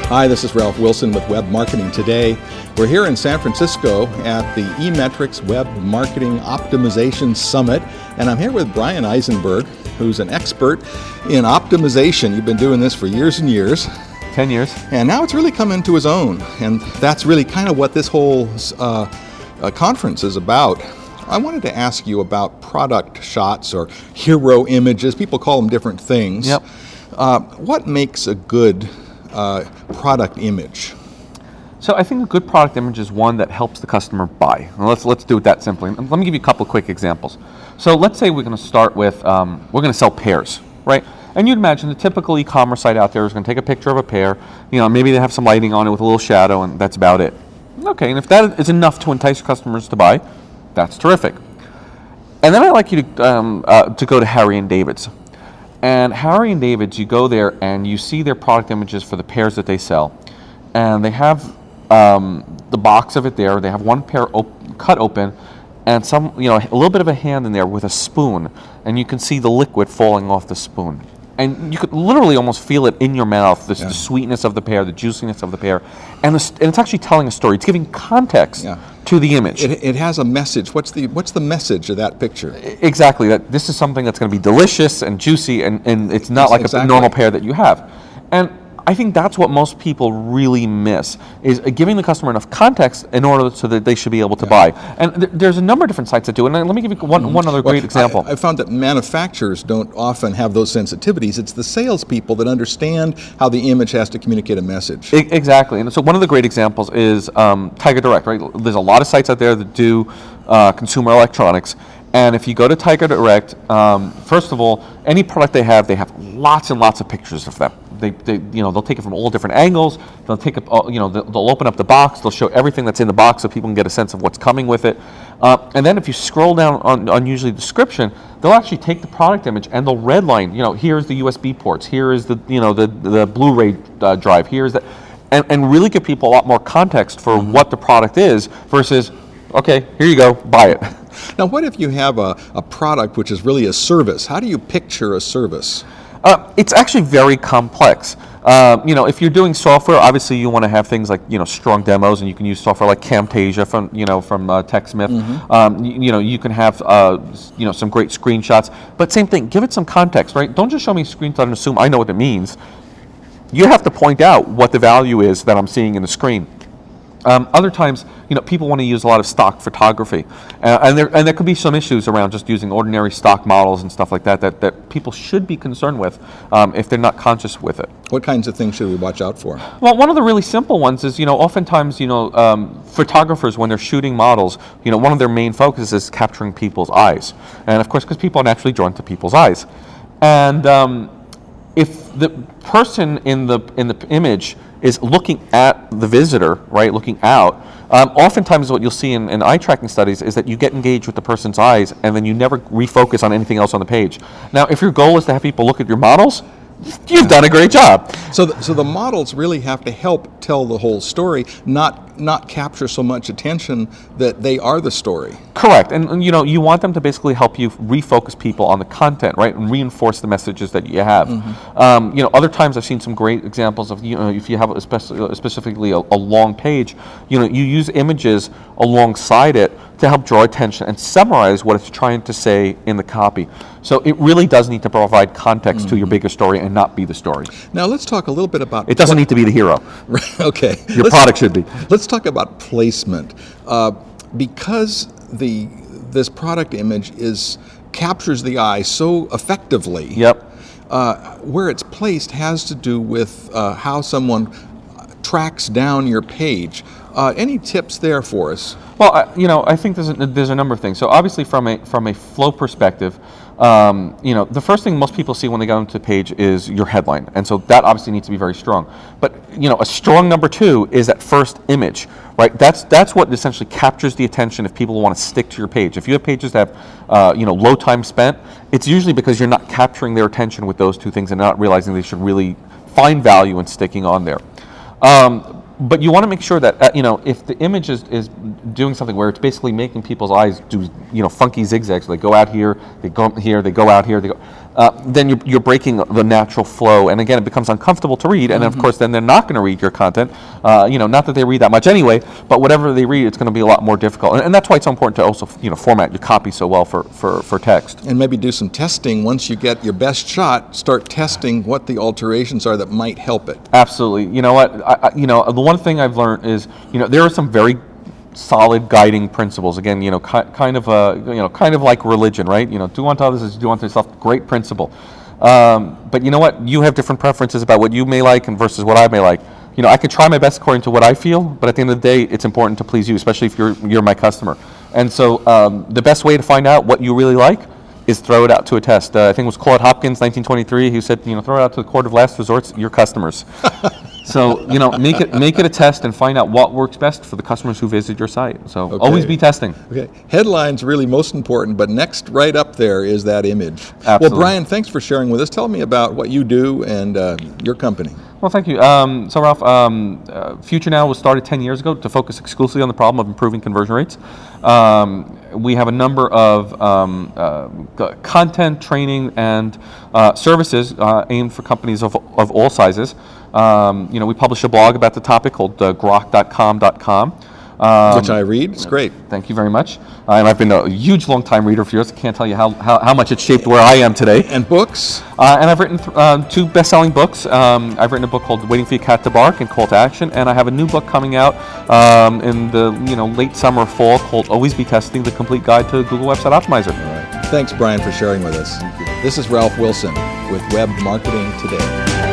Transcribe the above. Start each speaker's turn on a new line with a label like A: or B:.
A: Hi, this is Ralph Wilson with Web Marketing Today. We're here in San Francisco at the eMetrics Web Marketing Optimization Summit, and I'm here with Bryan Eisenberg, who's an expert in optimization. You've been doing this for years and years.
B: 10 years.
A: And now it's really come into his own, and that's really kind of what this whole conference is about. I wanted to ask you about product shots or hero images. People call them different things.
B: Yep.
A: What makes a good product image?
B: So I think a good product image is one that helps the customer buy. Well, let's do it that simply. Let me give you a couple of quick examples. So let's say we're going to start with, we're going to sell pears, right? And you'd imagine the typical e-commerce site out there is going to take a picture of a pear, maybe they have some lighting on it with a little shadow, and that's about it. Okay, and if that is enough to entice customers to buy, that's terrific. And then I'd like you to go to Harry and David's. And Harry and David's, you go there and you see their product images for the pears that they sell. And they have the box of it there. They have one pear cut open and a little bit of a hand in there with a spoon. And you can see the liquid falling off the spoon. And you could literally almost feel it in your mouth, the sweetness of the pear, the juiciness of the pear. And it's actually telling a story. It's giving context to the image.
A: It has a message. What's the message of that picture?
B: Exactly. That this is something that's going to be delicious and juicy, and it's not like a normal pear that you have. And I think that's what most people really miss, is giving the customer enough context in order so that they should be able to buy. And there's a number of different sites that do it. And let me give you one other great example.
A: I found that manufacturers don't often have those sensitivities. It's the salespeople that understand how the image has to communicate a message.
B: Exactly. And so one of the great examples is Tiger Direct, right? There's a lot of sites out there that do consumer electronics. And if you go to Tiger Direct, first of all, any product they have lots and lots of pictures of them. They'll take it from all different angles. They'll take it, they'll open up the box. They'll show everything that's in the box so people can get a sense of what's coming with it. And then if you scroll down on usually the description, they'll actually take the product image and they'll redline. Here's the USB ports. Here is the Blu-ray drive. Here's that, and really give people a lot more context for what the product is versus, okay, here you go, buy it.
A: Now, what if you have a product which is really a service? How do you picture a service?
B: It's actually very complex. If you're doing software, obviously you want to have things like strong demos, and you can use software like Camtasia from TechSmith. Mm-hmm. You can have some great screenshots. But same thing, give it some context, right? Don't just show me a screenshot and assume I know what it means. You have to point out what the value is that I'm seeing in the screen. Other times, people want to use a lot of stock photography, and there could be some issues around just using ordinary stock models and stuff like that people should be concerned with if they're not conscious with it.
A: What kinds of things should we watch out for?
B: Well, one of the really simple ones is, oftentimes, photographers, when they're shooting models, one of their main focuses is capturing people's eyes, and of course, because people are naturally drawn to people's eyes, and if the person in the image is looking at the visitor, right, looking out, oftentimes what you'll see in eye tracking studies is that you get engaged with the person's eyes and then you never refocus on anything else on the page. Now, if your goal is to have people look at your models, you've done a great job.
A: So the models really have to help tell the whole story, not capture so much attention that they are the story.
B: Correct, and you want them to basically help you refocus people on the content, right, and reinforce the messages that you have. Mm-hmm. Other times I've seen some great examples of if you have specifically a long page, you use images alongside it to help draw attention and summarize what it's trying to say in the copy. So it really does need to provide context to your bigger story and not be the story.
A: Now let's talk a little bit about...
B: It doesn't need to be the hero.
A: Okay.
B: Your product should be.
A: Let's talk about placement. Because this product image captures the eye so effectively.
B: Yep.
A: Where it's placed has to do with how someone tracks down your page. Any tips there for us?
B: Well, I think there's a number of things. So obviously, from a flow perspective, the first thing most people see when they go into the page is your headline, and so that obviously needs to be very strong. But a strong number two is that first image, right? That's what essentially captures the attention if people want to stick to your page. If you have pages that have low time spent, it's usually because you're not capturing their attention with those two things and not realizing they should really find value in sticking on there. But you want to make sure that if the image is doing something where it's basically making people's eyes do funky zigzags, they go out here, they go here, they go out here, they go. then you're breaking the natural flow, and again, it becomes uncomfortable to read. And of course, then they're not going to read your content. Not that they read that much anyway, but whatever they read, it's going to be a lot more difficult. And that's why it's so important to also format your copy so well for text.
A: And maybe do some testing once you get your best shot. Start testing what the alterations are that might help it.
B: Absolutely. You know what? The one thing I've learned is there are some very solid guiding principles. Again, kind of like religion, right? Do unto others as you do unto yourself. Great principle. But you know what? You have different preferences about what you may like and versus what I may like. I can try my best according to what I feel, but at the end of the day, it's important to please you, especially if you're my customer. And so the best way to find out what you really like is throw it out to a test. I think it was Claude Hopkins, 1923, who said, throw it out to the court of last resorts, your customers. So, make it a test and find out what works best for the customers who visit your site. So always be testing.
A: Okay. Headline's really most important, but next right up there is that image.
B: Absolutely.
A: Well, Bryan, thanks for sharing with us. Tell me about what you do and your company.
B: Well, thank you. So, Ralph, Future Now was started 10 years ago to focus exclusively on the problem of improving conversion rates. We have a number of content, training, and services aimed for companies of all sizes. We publish a blog about the topic called grok.com.com.
A: Which I read. It's great.
B: Thank you very much. And I've been a huge, long-time reader for yours. I can't tell you how much it shaped where I am today.
A: And books?
B: And I've written 2 best-selling books. I've written a book called Waiting for Your Cat to Bark and Call to Action, and I have a new book coming out in the late summer or fall called Always Be Testing, the complete guide to Google Website Optimizer.
A: All right. Thanks, Bryan, for sharing with us. This is Ralph Wilson with Web Marketing Today.